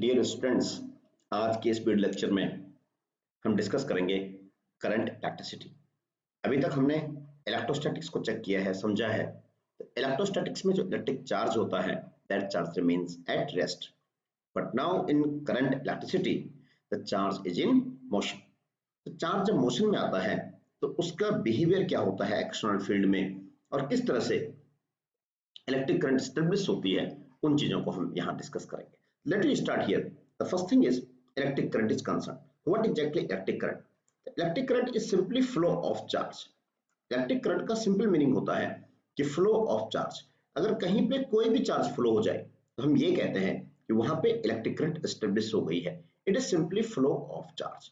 Dear students, आज के इस वीडियो लेक्चर में हम डिस्कस करेंगे करंट इलेक्ट्रिसिटी। अभी तक हमने इलेक्ट्रोस्टैटिक्स को चेक किया है, समझा है। तो इलेक्ट्रोस्टैटिक्स में जो इलेक्ट्रिक चार्ज होता है that charge remains at rest, but now in current electricity the charge is in motion. तो चार्ज जब मोशन में आता है तो उसका बिहेवियर क्या होता है एक्सटर्नल फील्ड में, और किस तरह से इलेक्ट्रिक करंट स्टेब्लिश होती है, उन चीजों को हम यहाँ डिस्कस करेंगे। Let me start here. The first thing is electric current is concerned. What exactly electric current? The electric current is simply flow of charge. Electric current का simple meaning होता है कि flow of charge. अगर कहीं पे कोई भी charge flow हो जाए तो हम ये कहते हैं कि वहां पे इलेक्ट्रिक करंट एस्टेब्लिश हो गई है। It is simply flow of charge.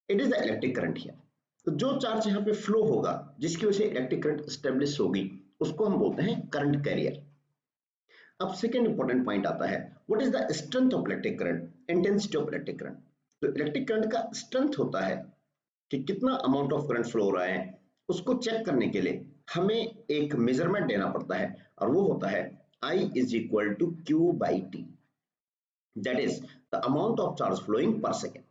It is the electric current here. तो जो चार्ज यहाँ पे फ्लो होगा जिसकी वजह से इलेक्ट्रिक करंट एस्टेब्लिश होगी उसको हम बोलते हैं करंट कैरियर। अब सेकेंड इंपॉर्टेंट पॉइंट आता है, what is the strength of electric current, intensity of electric current. तो इलेक्ट्रिक करंट का स्ट्रेंथ होता है कि कितना अमाउंट ऑफ करंट फ्लो हो रहा है, उसको चेक करने के लिए हमें एक मेजरमेंट देना पड़ता है और वो होता है I is equal to Q by T, that is the amount of charge flowing per second.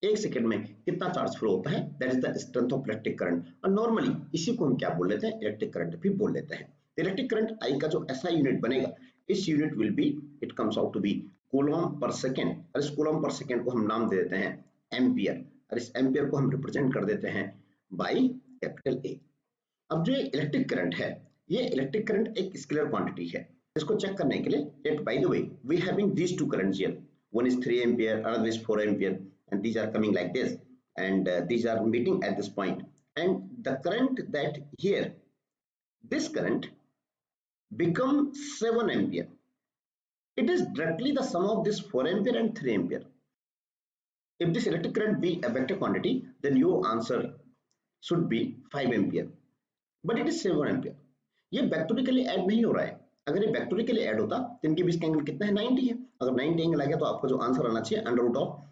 एक सेकेंड में कितना चार्ज फ्लो होता है, that is the strength of electric current. और नॉर्मली इसी को हम क्या बोल लेते हैं, इलेक्ट्रिक करंट भी बोल लेते हैं। इलेक्ट्रिक करंट आई का जो ऐसा यूनिट बनेगा, इस unit will be, it comes out to be coulomb per second, और इस कूलम पर सेकेंड को हम नाम दे देते हैं एम्पियर, और इस एम्पियर को हम रिप्रेजेंट कर देते हैं बाई कैपिटल ए। अब जो इलेक्ट्रिक करंट है, ये इलेक्ट्रिक करंट एक स्केलर क्वांटिटी है। इसको चेक करने के लिए, by the way we having these two currents here, one is 3 ampere, another is 4 ampere, and these are coming like this, and these are meeting at this point, and the current that here, this current become 7 ampere. It is directly the sum of this 4 ampere and 3 ampere. If this electric current be a vector quantity, then your answer should be 5 ampere, but it is 7 ampere. ये vectorially add नहीं हो रहा है। अगर ये vectorially add होता तो इनके बीच का एंगल कितना है, 90 है। अगर 90 एंगल आ गया तो आपका जो आंसर आना चाहिए under root of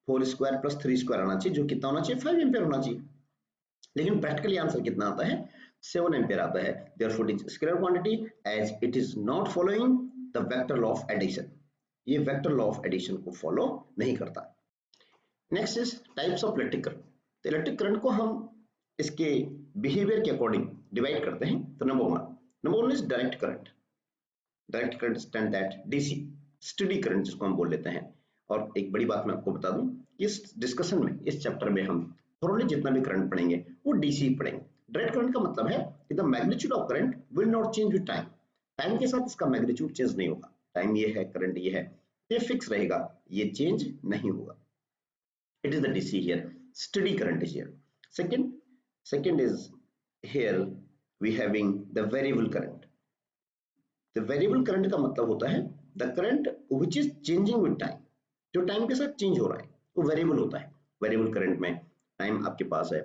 4 square plus 3 square आना चाहिए, जो कितना होना चाहिए, 5 एम्पियर होना चाहिए। लेकिन प्रैक्टिकली आंसर कितना आता है, 7 एम्पियर आता है। Therefore it is scalar quantity as it is not following the vector law of addition. ये वेक्टर लॉ ऑफ एडिशन को फॉलो नहीं करता। Next is types of electric current. तो इलेक्ट्रिक करंट को हम इसके बिहेवियर के अकॉर्डिंग डिवाइड करते हैं। तो number one is direct current. Direct current stand that DC, steady current जिसको हम बोल लेते हैं। और एक बड़ी बात मैं आपको बता दूं, इस डिस्कशन में, इस चैप्टर में हम थोरोली जितना भी करंट पढ़ेंगे वो डीसी पढ़ेंगे। डायरेक्ट करंट का मतलब है कि the magnitude of current will not change with time. Time के साथ इसका मैग्नीट्यूड चेंज नहीं होगा। टाइम ये है, करंट ये है, ये फिक्स रहेगा, ये चेंज नहीं होगा। It is the DC here. Steady current is here. Second is here we having the variable current. The variable current का मतलब होता है the current which is changing with time. जो टाइम के साथ चेंज हो रहा है वो वेरिएबल होता है। वेरिएबल करंट में टाइम आपके पास है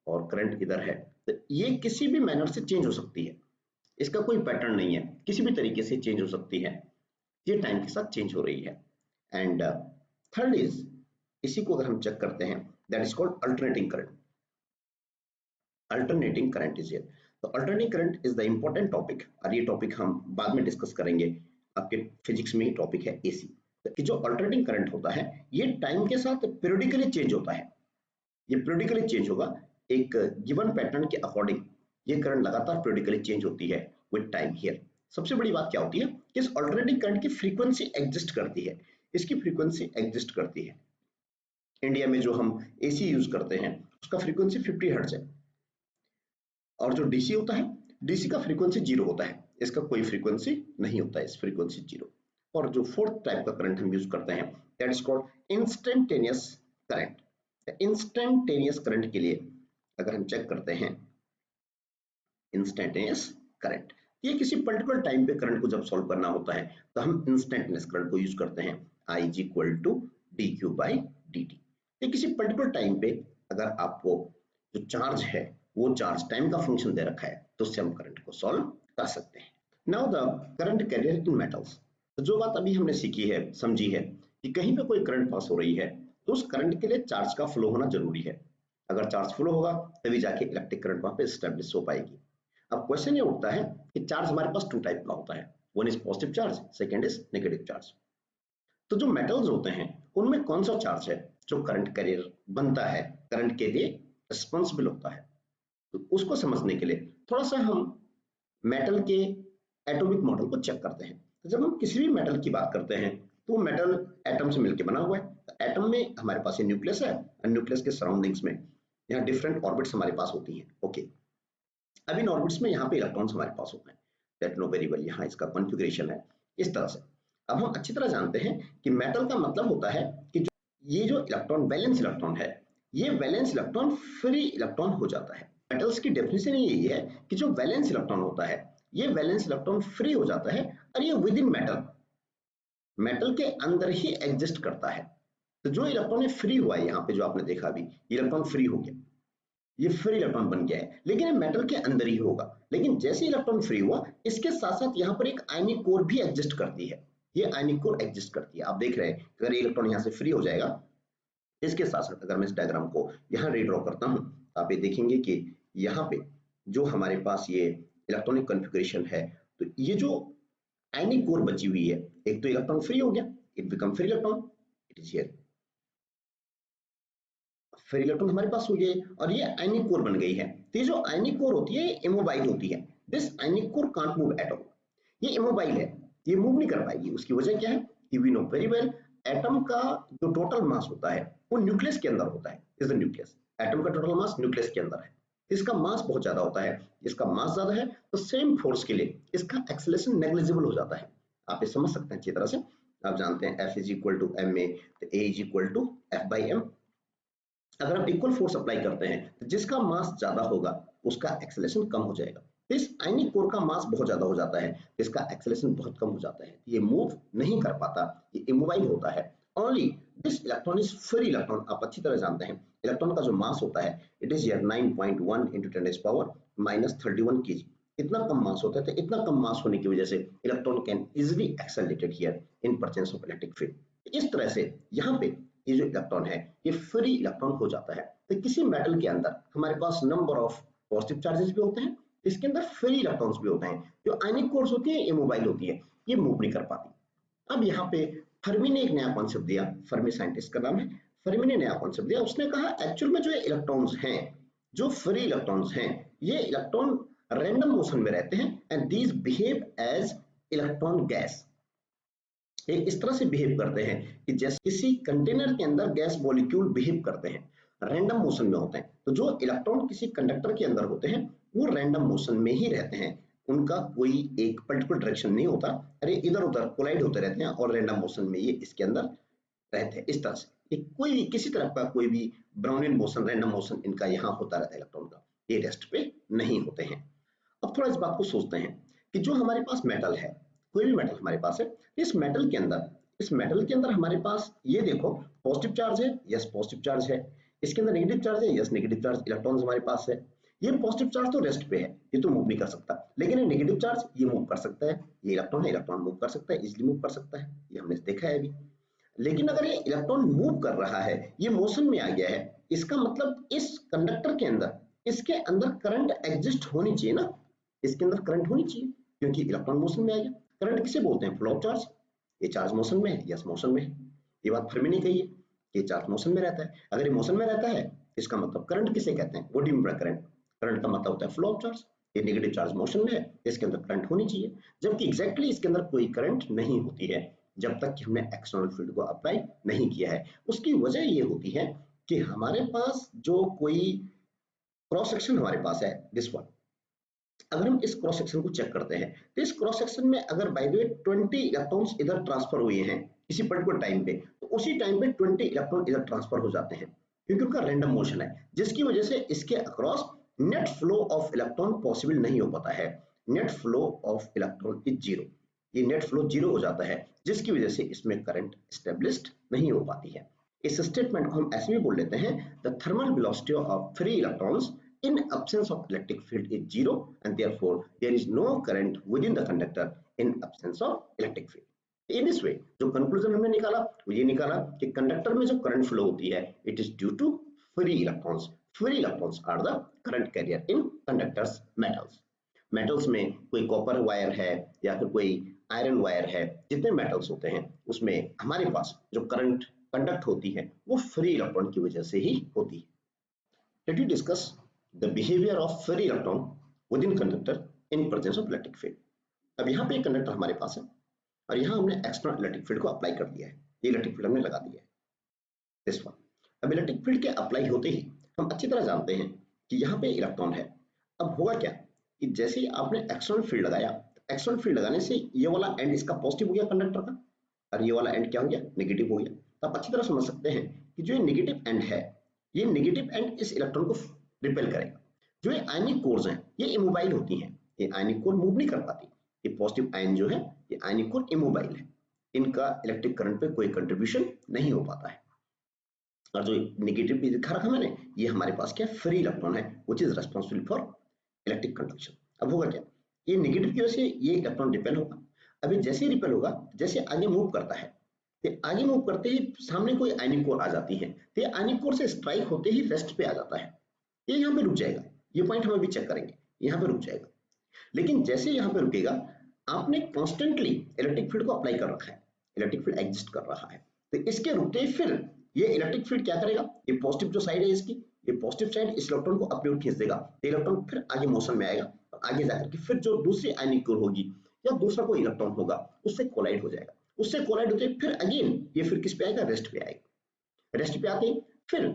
और करंट इधर है, तो ये किसी भी मैनर से चेंज हो सकती है। इसका कोई पैटर्न नहीं है, किसी भी तरीके से चेंज हो सकती है। ये टाइम के साथ चेंज हो रही है। एंड थर्ड इज, इसी को अगर हम चेक करते हैं, that is called alternating current. Alternating current is here. तो alternating current is the important topic, और ये टॉपिक हम बाद में डिस्कस करेंगे। आपके फिजिक्स में टॉपिक है एसी। तो कि जो अल्टरनेटिंग करंट होता है ये टाइम के साथ पीरियडिकली चेंज होता है। ये पीरियडिकली चेंज होगा एक गिवन पैटर्न के अकॉर्डिंग। ये करंट लगातार पीरियडिकली चेंज होती है विद टाइम हियर। सबसे बड़ी बात क्या होती है कि इस अल्टरनेटिंग करंट की फ्रीक्वेंसी एग्जिस्ट करती है। इसकी फ्रीक्वेंसी एग्जिस्ट करती है। इंडिया में जो हम एसी यूज करते हैं उसका फ्रीक्वेंसी 50 हर्ट्ज है, और जो डीसी होता है, डीसी का फ्रीक्वेंसी 0 होता है। इसका कोई फ्रीक्वेंसी नहीं होता है, इस फ्रीक्वेंसी 0। और जो फोर्थ टाइप का करंट हम यूज करते हैं that is called instantaneous current. Instantaneous current के लिए अगर हम चेक करते हैं इंस्टेंटेनियस करंट, ये किसी पर्टिकुलर टाइम पे करंट को जब सॉल्व करना होता है तो हम इंस्टेंटेनियस करंट को यूज करते हैं। I is equal to dq by dt। ये किसी पर्टिकुलर टाइम पे अगर आपको जो चार्ज है वो चार्ज टाइम का फंक्शन दे रखा है तो उससे हम करंट को सॉल्व कर सकते हैं। Now the current carrier in metals. तो जो बात अभी हमने सीखी है, समझी है कि कहीं पे कोई करंट पास हो रही है तो उस करंट के लिए चार्ज का फ्लो होना जरूरी है। अगर चार्ज फ्लो होगा तभी जाके इलेक्ट्रिक करंट वहां पे एस्टेब्लिश हो पाएगी। अब क्वेश्चन ये उठता है कि चार्ज हमारे पास 2 टाइप का होता है, one is positive charge, second is negative charge. तो जो मेटल्स होते हैं उनमें कौन सा चार्ज है जो करंट कैरियर बनता है, करंट के लिए रिस्पॉन्सिबल होता है। तो उसको समझने के लिए थोड़ा सा हम मेटल के एटॉमिक मॉडल को चेक करते हैं। तो जब हम किसी भी मेटल की बात करते हैं तो मेटल एटम से मिलकर बना हुआ है। तो एटम में हमारे पास ये न्यूक्लियस है और न्यूक्लियस के सराउंडिंग्स में यहाँ डिफरेंट ऑर्बिट्स हमारे पास होती हैं। ओके, अब इन ऑर्बिट्स में यहाँ पे इलेक्ट्रॉन्स हमारे पास होते हैं। दैट नो वेरी वेल, यहाँ इसका कॉन्फ़िगरेशन है इस तरह से। अब हम अच्छी तरह जानते हैं कि मेटल का मतलब होता है कि ये जो इलेक्ट्रॉन वैलेंस इलेक्ट्रॉन है, ये वैलेंस इलेक्ट्रॉन फ्री इलेक्ट्रॉन हो जाता है। मेटल्स की डेफिनेशन यही है कि जो वैलेंस इलेक्ट्रॉन होता है ये वैलेंस इलेक्ट्रॉन फ्री हो जाता है और ये विद इन मेटल, मेटल के अंदर ही एग्जिस्ट करता है। तो जो इलेक्ट्रॉन फ्री हुआ है, यहाँ पे जो आपने देखा अभी इलेक्ट्रॉन फ्री हो गया, ये फ्री इलेक्ट्रॉन बन गया है, लेकिन ये मेटल के अंदर ही होगा। लेकिन जैसे इलेक्ट्रॉन फ्री हुआ, इसके साथ साथ यहाँ पर एक आयनिक कोर भी एग्जिस्ट करती है। ये आयनिक कोर एग्जिस्ट करती है। आप देख रहे हैं अगर इलेक्ट्रॉन यहाँ से फ्री हो जाएगा, इसके साथ साथ अगर मैं इस डायग्राम को यहाँ रीड्रॉ करता हूँ तो आप ये देखेंगे कि यहाँ पे जो हमारे पास ये इलेक्ट्रॉनिक कॉन्फ़िगरेशन है, तो ये जो आयनिक कोर बची हुई है, एक तो इलेक्ट्रॉन फ्री हो गया, it become free electron, it is here, free electron हमारे पास हो गए और ये आयनिक कोर बन गई है। तो ये जो आयनिक कोर होती है ये इमोबाइल होती है। This ionic core can't move at all, ये इमोबाइल है, ये मूव नहीं कर पाएगी। उसकी वजह क्या है कि we know very well, atom का जो टोटल मास होता है वो न्यूक्लियस के अंदर होता है। इज द न्यूक्लियस, एटम का टोटल मास न्यूक्लियस के अंदर है, इसका मास बहुत ज्यादा होता है। इसका मास ज्यादा है तो सेम फोर्स के लिए इसका एक्सेलरेशन नेग्लिजिबल हो जाता है। आप ये समझ सकते हैं अच्छी तरह से। आप जानते हैं F is equal to M A, तो A is equal to F by M. अगर आप इक्वल फोर्स अप्लाई करते हैं तो जिसका मास ज्यादा होगा उसका एक्सेलरेशन कम हो जाएगा। तो इस आयनिक कोर का मास बहुत ज्यादा हो जाता है, इसका एक्सेलरेशन बहुत कम हो जाता है, ये मूव नहीं कर पाता, ये इमोबाइल होता है। Only this electron is free electron. आप अच्छी तरह जानते हैं इलेक्ट्रॉन का जो मास होता है इट इज 9.1 × 10⁻³ kg। इतना कम मास होता है, तो इतना कम मास होने की वजह से electron can easily accelerated here in presence of electric field. इस तरह से यहाँ पे ये जो इलेक्ट्रॉन है ये फ्री इलेक्ट्रॉन हो जाता है। तो किसी मेटल के अंदर हमारे पास नंबर ऑफ पॉजिटिव चार्जेस भी होते हैं, इसके अंदर फ्री इलेक्ट्रॉन्स भी होते हैं। जो आयनिक कोर्स होती है इमोबाइल होती है, ये मूव नहीं कर पाती। अब यहाँ पे फर्मी ने एक नया कॉन्सेप्ट दिया, फर्मी साइंटिस्ट का नाम है, फर्मी ने नया कॉन्सेप्ट दिया। उसने कहा एक्चुअल में जो इलेक्ट्रॉन्स हैं, जो फ्री इलेक्ट्रॉन्स हैं, ये इलेक्ट्रॉन रैंडम मोशन में रहते हैं and these behave as electron gas. ये इस तरह से बिहेव करते हैं कि जैसे किसी कंटेनर के अंदर गैस मॉलिक्यूल बिहेव करते हैं, रैंडम मोशन में होते हैं। तो जो इलेक्ट्रॉन किसी कंडक्टर के अंदर होते हैं वो रैंडम मोशन में ही रहते हैं, उनका कोई एक पर्टिकुलर डायरेक्शन नहीं होता, अरे इधर उधर कोलाइड होते रहते हैं और रैंडम मोशन में ये इसके अंदर रहते हैं। इस तरह से ये कोई भी किसी तरह का कोई भी ब्राउनियन मोशन, रैंडम मोशन इनका यहाँ होता रहता है इलेक्ट्रॉन का, ये रेस्ट पे नहीं होते हैं। अब थोड़ा इस बात को सोचते हैं कि जो हमारे पास मेटल है, कोई भी मेटल हमारे पास है, इस मेटल के अंदर हमारे पास ये देखो पॉजिटिव चार्ज है, यस पॉजिटिव चार्ज है, इसके अंदर नेगेटिव चार्ज है, यस नेगेटिव चार्ज, इलेक्ट्रॉन्स हमारे पास है। ये पॉजिटिव चार्ज तो रेस्ट पे है, ये तो मूव नहीं कर सकता, लेकिन ये नेगेटिव चार्ज ये मूव कर सकता है, ये इलेक्ट्रॉन है, इलेक्ट्रॉन मूव कर सकता है, इजिली मूव कर सकता है, ये हमने देखा है अभी। लेकिन अगर ये इलेक्ट्रॉन मूव कर रहा है, ये मोशन में आ गया है, इसका मतलब इस कंडक्टर के अंदर, इसके अंदर करंट एग्जिस्ट होनी चाहिए ना, इसके अंदर करंट होनी चाहिए, क्योंकि इलेक्ट्रॉन मोशन में आ गया। करंट किसे बोलते हैं? Flow of charge. ये चार्ज मोशन में है, यस मोशन में है, ये बात फर्मी ने कही है, ये चार्ज मोशन में रहता है। अगर ये मोशन में रहता है इसका मतलब करंट किसे कहते हैं? What do you mean by current? Current का मतलब होता है फ्लो ऑफ चार्ज। ये नेगेटिव चार्ज मोशन में है, इसके अंदर करंट होनी चाहिए, जबकि एग्जैक्टली इसके अंदर कोई करंट नहीं होती है जब तक कि हमने एक्सटर्नल फील्ड को अप्लाई नहीं किया है। उसकी वजह ये होती है कि हमारे पास जो कोई क्रॉस सेक्शन हमारे पास है, दिस वन, अगर हम इस क्रॉस सेक्शन को चेक करते हैं तो इस क्रॉस सेक्शन में अगर बाय द वे 20 इलेक्ट्रॉन्स इधर ट्रांसफर हुए हैं किसी पर्टिकुलर टाइम पे, तो उसी टाइम पे 20 इलेक्ट्रॉन इधर ट्रांसफर हो जाते हैं, क्योंकि उनका रैंडम मोशन है, जिसकी वजह से इसके across net flow of electron possible नहीं हो पाता है। Net flow of electron is zero, ये नेट फ्लो जीरो हो जाता है, जिसकी वजह से इसमें करंट एस्टेब्लिश्ड नहीं हो पाती है। इस स्टेटमेंट को हम ऐसे भी बोल लेते हैं, the thermal velocity of free electrons in absence of electric field is zero and therefore there is no current within the conductor in absence of electric field. In this way जो conclusion हमने निकाला वो ये निकाला कि conductor में जो current flow होती है it is due to free electrons. Free electrons are the current carrier in conductors metals. Metals में कोई कॉपर वायर है या फिर कोई आयरन वायर है, जितने मेटल्स होते हैं उसमें हमारे पास जो करंट कंडक्ट होती है वो फ्री इलेक्ट्रॉन की वजह से ही होती है। Late you discuss the behaviour of free electron with in conductor in presence of electric field. अब यहाँ पे एक कंडक्टर हमारे पास है और यहाँ हमने एक्सटर्नल इलेक्ट्रिक फील्ड को अप्लाई कर दिया है, ये इलेक्ट्रिक फील्ड हमने लगा दिया है दिस वन। अब इलेक्ट्रिक फील्ड के अप्लाई होते ही हम अच्छी तरह जानते हैं कि यहाँ पे इलेक्ट्रॉन है। अब होगा क्या कि जैसे ही आपने एक्सटर्नल फील्ड लगाया, एक्सटर्नल फील्ड लगाने से ये वाला एंड इसका पॉजिटिव हो गया कंडक्टर का और ये वाला एंड क्या हो गया, नेगेटिव हो गया। तो आप अच्छी तरह समझ सकते हैं कि जो ये नेगेटिव एंड है, ये नेगेटिव एंड इस इलेक्ट्रॉन को रिपेल करेगा। जो ये आयनिक कोर्स हैं ये इमोबाइल होती हैं, ये आयनिक कोर मूव नहीं कर पाती। ये पॉजिटिव आयन जो है ये आयनिक कोर इमोबाइल है, इनका इलेक्ट्रिक करंट पे कोई कंट्रीब्यूशन नहीं हो पाता है। और जो नेगेटिव भी दिखा रखा मैंने, ये हमारे पास क्या फ्री इलेक्ट्रॉन है which is responsible for electric conduction. अब होगा क्या, ये नेगेटिव की वजह से ये इलेक्ट्रॉन रिपेल होगा। अभी जैसे ही रिपेल होगा, जैसे आगे मूव करता है, तो आगे मूव करते ही सामने कोई आयनिक कोर आ जाती है, तो ये आयनिक कोर से स्ट्राइक होते ही रेस्ट पे आ जाता है, ये यहाँ पे रुक जाएगा। ये पॉइंट हम अभी चेक करेंगे, यहाँ पे रुक जाएगा। लेकिन जैसे यहाँ पे रुकेगा, आपने कॉन्स्टेंटली इलेक्ट्रिक फील्ड को अप्लाई कर रखा है, इलेक्ट्रिक फील्ड एग्जिस्ट कर रहा है, तो इसके रुकते ही फिर ये इलेक्ट्रिक फील्ड क्या करेगा, ये पॉजिटिव जो साइड है इसकी, ये पॉजिटिव साइड इस इलेक्ट्रॉन को अपनी ओर खींच देगा, तो इलेक्ट्रॉन फिर आगे मोशन में आएगा और आगे जाकर के फिर जो दूसरी आयनिक कोर होगी या दूसरा कोई इलेक्ट्रॉन होगा उससे कोलाइड हो जाएगा। उससे कोलाइड होते फिर अगेन ये फिर किस पे आएगा, रेस्ट पे आएगा। रेस्ट पे आते ही फिर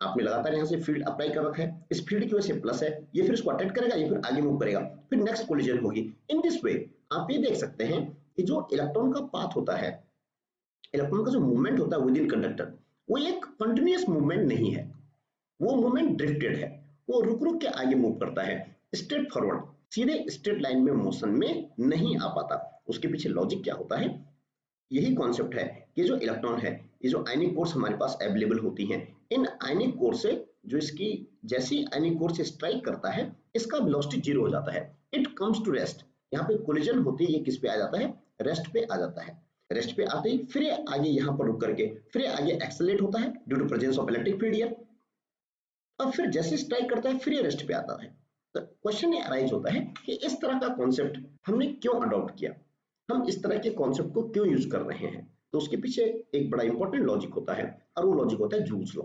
आपने लगातार यहाँ से फील्ड अप्लाई कर रखा है, इस फील्ड की वजह से प्लस है, ये फिर इसको अट्रैक्ट करेगा, ये फिर आगे मूव करेगा, फिर नेक्स्ट कोलिजन होगी। इन दिस वे आप ये देख सकते हैं कि जो इलेक्ट्रॉन का पाथ होता है, इलेक्ट्रॉन का जो मूवमेंट होता है विद इन कंडक्टर, वो एक कंटिन्यूअस मूवमेंट नहीं है, वो मूवमेंट ड्रिफ्टेड है, वो रुक रुक के आगे मूव करता है, स्ट्रेट फॉरवर्ड सीधे स्ट्रेट लाइन में मोशन में नहीं आ पाता। उसके पीछे लॉजिक क्या होता है, यही कॉन्सेप्ट है कि जो इलेक्ट्रॉन है, ये जो आयनिक कोर्स हमारे पास अवेलेबल होती हैं, इन आयनिक कोर से जो इसकी जैसी आयनिक कोर से स्ट्राइक करता है, इसका वेलोसिटी जीरो हो जाता है, इट कम्स टू रेस्ट। यहाँ पे कोलिजन होती है, ये किस पे आ जाता है, रेस्ट पे आ जाता है। रेस्ट पे आते ही फिर आगे यहाँ पर रुक करके फिर आगे एक्सेलरेट होता है due to presence of electric field here, और फिर जैसे स्ट्राइक करता है फिर ये रेस्ट पे आता है। तो क्वेश्चन ये अराइज होता है कि इस तरह का कॉन्सेप्ट हमने क्यों अडॉप्ट किया, हम इस तरह के कॉन्सेप्ट को क्यों यूज कर रहे हैं। तो उसके पीछे एक बड़ा इंपॉर्टेंट लॉजिक होता है और वो लॉजिक होता है जूल्स लॉ।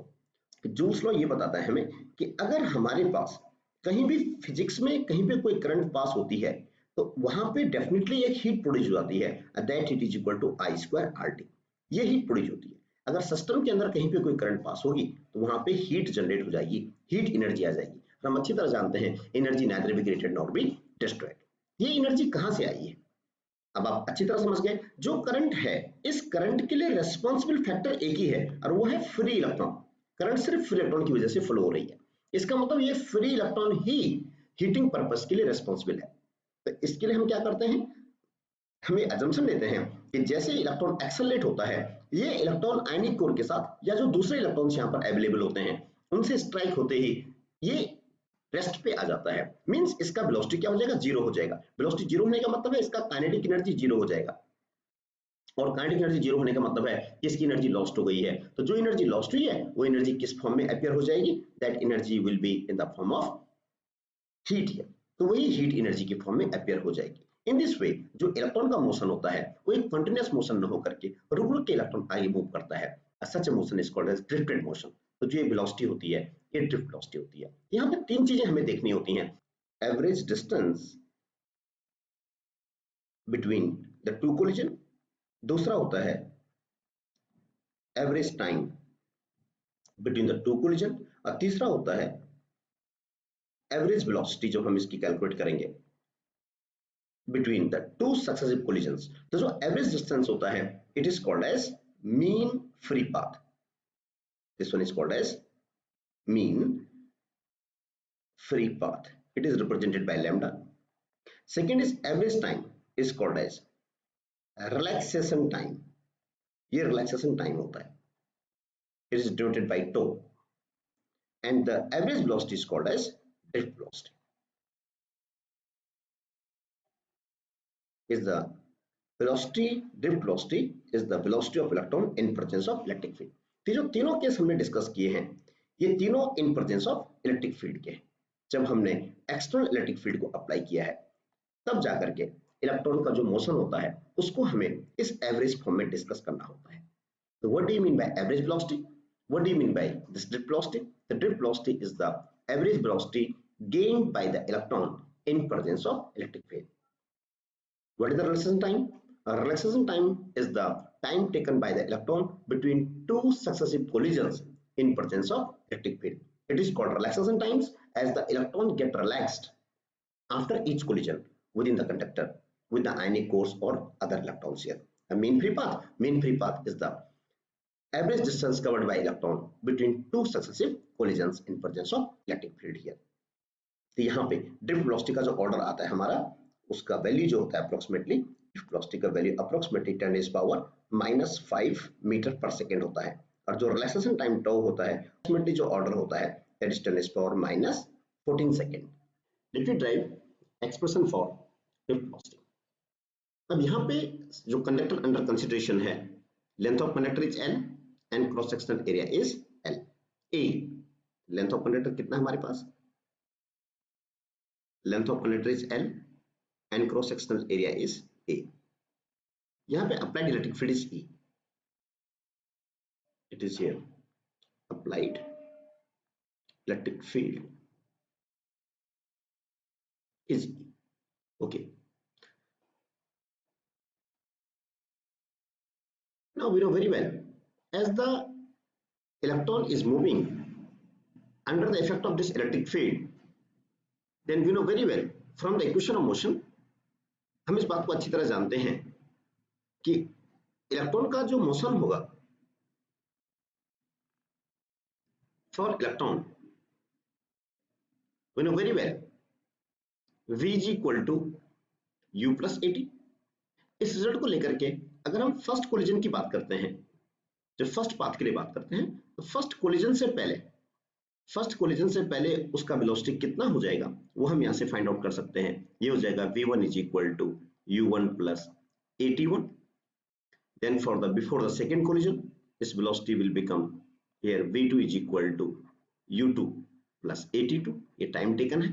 जूल्स लॉ ये बताता है हमें कि अगर हमारे पास कहीं भी फिजिक्स में कहीं पे कोई करंट पास होती है तो वहां पे डेफिनेटली एक हीट प्रोड्यूस हो जाती है, that heat is equal to I square R T. ये हीट प्रोड्यूस होती है। अगर सिस्टम के अंदर कहीं पे कोई करंट पास होगी तो वहां पे हीट जनरेट हो जाएगी, हीट एनर्जी आ जाएगी। हम अच्छी तरह जानते हैं energy neither be created not be destroyed. ये एनर्जी कहां से आई है, अब आप अच्छी तरह समझ गए। जो करंट है, इस करंट के लिए रेस्पॉन्सिबल फैक्टर एक ही है और वो है फ्री इलेक्ट्रॉन। करंट सिर्फ फ्री इलेक्ट्रॉन की वजह से फ्लो हो रही है, इसका मतलब ये फ्री इलेक्ट्रॉन ही हीटिंग पर्पस के लिए रेस्पॉन्सिबल है। तो इसके लिए हम क्या करते हैं, हम ये अजम्पशन लेते हैं कि जैसे इलेक्ट्रॉन एक्सेलरेट होता है, ये इलेक्ट्रॉन आयनिक कोर के साथ या जो दूसरे इलेक्ट्रॉन्स यहाँ पर अवेलेबल होते हैं उनसे स्ट्राइक होते ही ये रेस्ट पे आ जाता है। मींस इसका वेलोसिटी क्या हो जाएगा, जीरो हो जाएगा। वेलोसिटी जीरो होने का मतलब है इसका काइनेटिक एनर्जी जीरो हो जाएगा, और काइनेटिक एनर्जी जीरो होने का मतलब है कि इसकी एनर्जी लॉस्ट हो गई है। तो जो एनर्जी लॉस्ट हुई है वो एनर्जी किस फॉर्म में अपीयर हो जाएगी, that energy will be in the form of heat here. तो वही हीट एनर्जी के फॉर्म में अपीयर हो जाएगी। इन दिस वे जो इलेक्ट्रॉन का मोशन होता है वो एक कंटीन्यूअस मोशन न होकर के रुक रुक के इलेक्ट्रॉन आगे मूव करता है। Such motion is called as drifted motion. तो जो ये वेलोसिटी होती है ये ड्रिफ्ट वेलोसिटी होती है। यहाँ पे तीन चीजें हमें देखनी होती हैं, average distance between the to collision, दूसरा होता है average time between the to collision, और तीसरा होता है एवरेज वेलोसिटी जो हम इसकी कैलकुलेट करेंगे between the two successive collisions. तो जो एवरेज डिस्टेंस होता है it is called as mean free path, this one is called as mean free path, it is represented by lambda. Second is average time is called as relaxation time, ये relaxation time होता है, it is denoted by tau, and the average velocity is called as drift velocity, is the velocity, drift velocity is the velocity of electron in presence of electric field। तो जो तीनों case हमने discuss किए हैं ये तीनों इन presence of electric field के हैं। जब हमने एक्सटर्नल इलेक्ट्रिक फील्ड को अप्लाई किया है तब जाकर के इलेक्ट्रॉन का जो मोशन होता है उसको हमें इस एवरेज फॉर्म में डिस्कस करना होता है। तो what do you mean by average velocity? What do you mean by this drift velocity? The drift velocity is the average velocity gained by the electron in presence of electric field. What is the relaxation time? Relaxation time is the time taken by the electron between two successive collisions in presence of electric field. It is called relaxation times as the electron get relaxed after each collision within the conductor with the ionic cores or other electrons here. The mean free path is the average distance covered by electron between two successive collisions in presence of electric field here. तो यहाँ पे drift velocity का जो order आता है हमारा, उसका value जो होता है अप्रोक्सीमेटली, ड्रिफ्ट वेलोसिटी का वैल्यू अप्रोक्सीमेटली 10⁻⁻⁵ मीटर पर सेकेंड होता है, और जो रिलैक्सेशन टाइम टाउ होता है अप्रोक्सीमेटली जो ऑर्डर होता है that is 10⁻⁻14 second. Let me drive expression for drift velocity. अब यहाँ पे जो कंडक्टर अंडर कंसिडरेशन है, length of conductor is L and cross sectional area is L. A length of conductor कितना हमारे पास? Length of conductor is L and cross sectional area is A. यहाँ पे applied electric field is E. It is here. Applied electric field is E. Okay. Now we know very well, as the electron is moving under the effect of this electric field, then we know very well from the equation of motion, हम इस बात को अच्छी तरह जानते हैं कि electron का जो मोशन होगा for electron, we know very well v is equal to u plus at. इस रिजल्ट को लेकर के अगर हम फर्स्ट कोलिजन की बात करते हैं, जब फर्स्ट पाथ के लिए बात करते हैं, तो फर्स्ट कोलिजन से पहले उसका वेलोसिटी कितना हो जाएगा वो हम यहाँ से फाइंड आउट कर सकते हैं. ये हो जाएगा v1 is equal to u1 plus at1. Then for the before the second collision, this velocity will become here v2 is equal to u2 plus at2. ये टाइम टेकन है,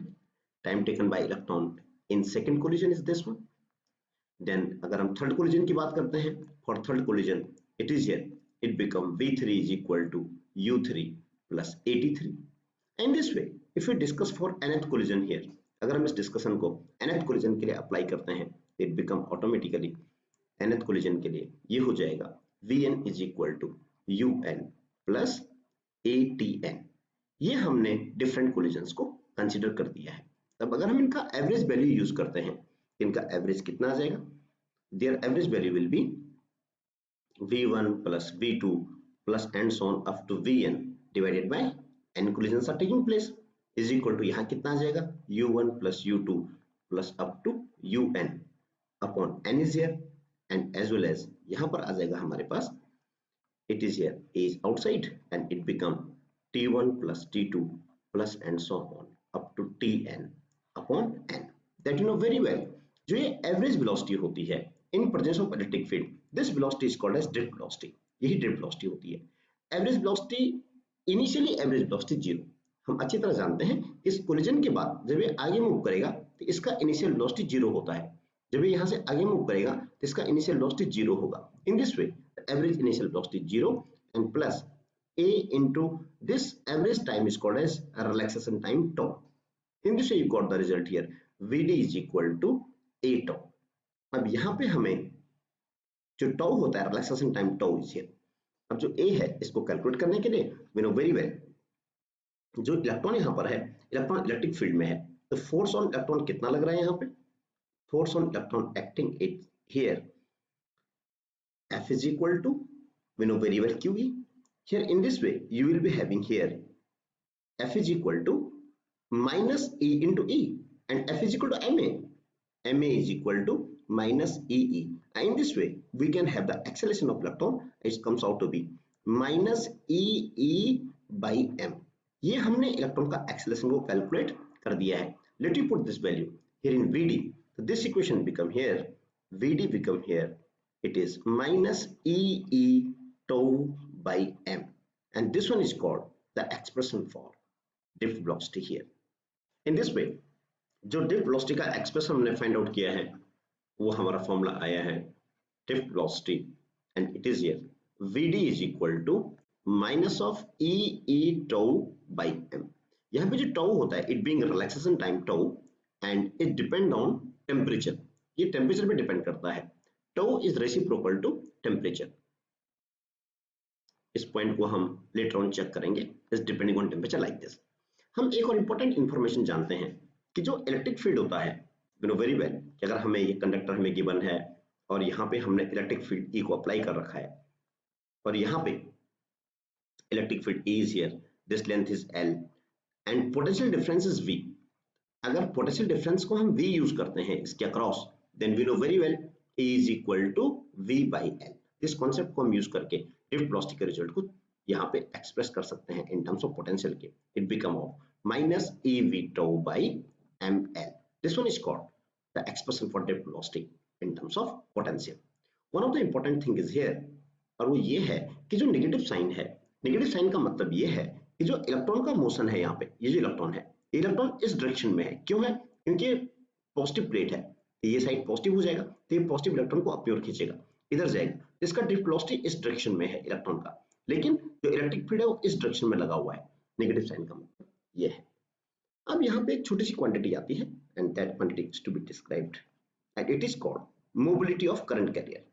time taken by electron in second collision is this one. Then अगर हम third collision की बात करते हैं, for third collision it is here, it become v3 is equal to u3 plus at3. And this way if we discuss for nth collision here, अगर हम इस discussion को nth collision के लिए अप्लाई करते हैं, it become automatically nth collision के लिए ये हो जाएगा vn is equal to un plus atn. ये हमने डिफरेंट कोलिजन्स को कंसिडर कर दिया है. तब अगर हम इनका एवरेज वैल्यू यूज करते हैं, इनका एवरेज कितना आ जाएगा? There average value will be v1 plus v2 plus and so on up to vn divided by n collisions are taking place is equal to, यहाँ कितना आ जाएगा? u1 plus u2 plus up to un upon n is here, and as well as यहाँ पर आ जाएगा हमारे पास it is here a is outside and it become t1 plus t2 plus and so on up to tn upon n. That you know very well, जो ये average velocity होती है in presence of electric field, this velocity is called as drift velocity. यही drift velocity होती है. Average velocity, initially average velocity zero. हम अच्छी तरह जानते हैं इस कोलिजन के बाद जब ये आगे मूव करेगा तो इसका इनिशियल वेलोसिटी जीरो होता है. जब ये यहाँ से आगे मूव करेगा तो इसका इनिशियल वेलोसिटी जीरो होगा. इन this way average initial velocity zero and plus a into this average time is called as a relaxation time tau. In this way you got the result here, vd is equal to a tau. अब यहाँ पे हमें जो tau होता है relaxation time tau is here. अब जो a है इसको कैलकुलेट करने के लिए वी नो वेरी वेल, जो इलेक्ट्रॉन यहाँ पर है, इलेक्ट्रॉन इलेक्ट्रिक फील्ड में है, तो फोर्स ऑन इलेक्ट्रॉन कितना लग रहा है यहाँ पे? Force on electron acting it here F is equal to, we know very well QE. Here in this way you will be having here F is equal to minus E into E, and F is equal to MA. MA is equal to minus EE. And in this way we can have the acceleration of electron, it comes out to be minus EE by M. ये हमने electron का acceleration को calculate कर दिया है. Let you put this value here in VD. So this equation become here, VD become here, it is minus EE tau by M, and this one is called the expression for drift velocity here. In this way जो drift velocity का expression हमने find out किया है, वो हमारा formula आया है drift velocity, and it is here Vd is equal to minus of E tau by M. यहाँ पे जो टो होता है it being relaxation time tau and it depend on temperature, ये टेम्परेचर पे डिपेंड करता है। Tau is reciprocal to temperature. इस पॉइंट को हम लेटर ऑन चेक करेंगे, is depending on temperature like this. हम एक और इंपॉर्टेंट इंफॉर्मेशन जानते हैं कि जो इलेक्ट्रिक फील्ड होता है, यू नो वेरी वेल कि अगर हमें ये कंडक्टर हमें गिवन है और यहाँ पे हमने इलेक्ट्रिक फील्ड ई को अप्लाई कर रखा है और यहाँ पे electric field E is here, this length is L and potential difference is V। अगर पोटेंशियल डिफरेंस को हम V यूज करते हैं इसके across, then we know very well E is equal to V by L। इस concept को हम use करके ड्रिफ्ट वेलोसिटी के रिजल्ट को यहाँ पे एक्सप्रेस कर सकते हैं इन टर्म्स ऑफ पोटेंशियल के। It become of minus EV tau by ML। This one is called the expression for drift velocity in terms of potential. One of the important thing is here, और वो ये है कि जो negative sign है, negative sign का मतलब ये है कि जो इलेक्ट्रॉन का मोशन है यहाँ पे, ये जो इलेक्ट्रॉन है, इलेक्ट्रॉन इस डायरेक्शन में है। क्यों है? क्योंकि पॉजिटिव प्लेट है, ये साइड पॉजिटिव हो जाएगा तो ये पॉजिटिव इलेक्ट्रॉन को अपनी ओर खींचेगा, इधर जाएगा। इसका ड्रिफ्ट वेलोसिटी इस डायरेक्शन में है इलेक्ट्रॉन का, लेकिन जो इलेक्ट्रिक फील्ड है वो इस डायरेक्शन में लगा हुआ है। नेगेटिव साइन का मतलब ये है। अब यहाँ पे एक छोटी सी क्वांटिटी आती है and that quantity is to be described and it is called mobility of current carrier.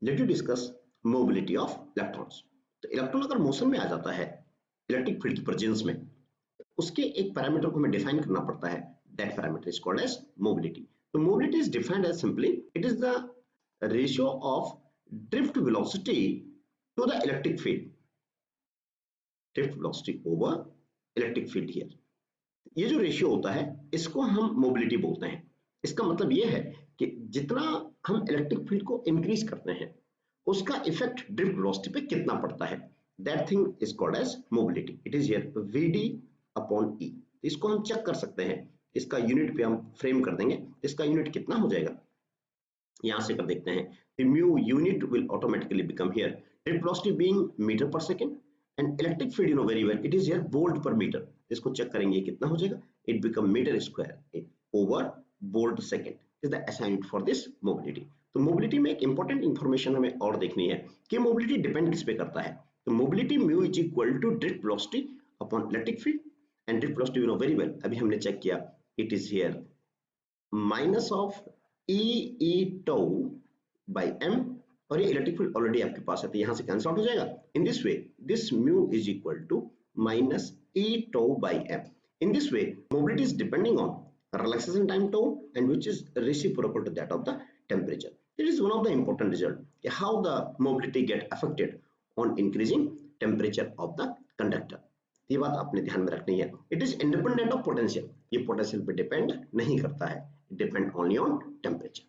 Let you discuss mobility of electrons. तो इलेक्ट्रॉन अगर मोशन में आ जाता है इलेक्ट्रिक फील्ड की प्रेजेंस में, उसके एक पैरामीटर को हमें डिफाइन करना पड़ता है, that parameter is called as mobility. तो mobility is defined as simply it is the ratio of drift velocity to the electric field, drift velocity over electric field here. ये जो रेशियो होता है इसको हम मोबिलिटी बोलते हैं। इसका मतलब ये है कि जितना हम इलेक्ट्रिक फील्ड को इंक्रीज करते हैं उसका इफेक्ट ड्रिफ्ट वेलोसिटी पे कितना पड़ता है, that thing is called as mobility. It is here Vd upon E। इसको हम चेक कर सकते हैं, इसका यूनिट पे हम फ्रेम कर देंगे, इसका यूनिट कितना हो जाएगा यहां से कर देखते हैं। the mu unit will automatically become here drift velocity being meter per second and electric field you know very well it is here volt per meter। इसको चेक करेंगे कितना हो जाएगा, it become meter square over volt second is the SI unit for this mobility। तो mobility में एक important information हमें और देखनी है कि मोबिलिटी डिपेंड किस पे करता है। तो mobility mu is equal to drift velocity upon electric field and drift velocity you know very well, अभी हमने चेक किया, it is here minus of E tau by m, और ये इलेक्ट्रिक फील्ड ऑलरेडी आपके पास है तो यहां से कैंसिल आउट हो जाएगा। In this way this mu is equal to minus E tau by m। In this way mobility is depending on relaxation time tau and which is reciprocal to that of the temperature। It is one of the important result how the mobility get affected on increasing temperature of the conductor। ये बात आपने ध्यान में रखनी है। It is independent of potential, ये potential पे depend नहीं करता है, डिपेंड ओनली ऑन टेम्परेचर।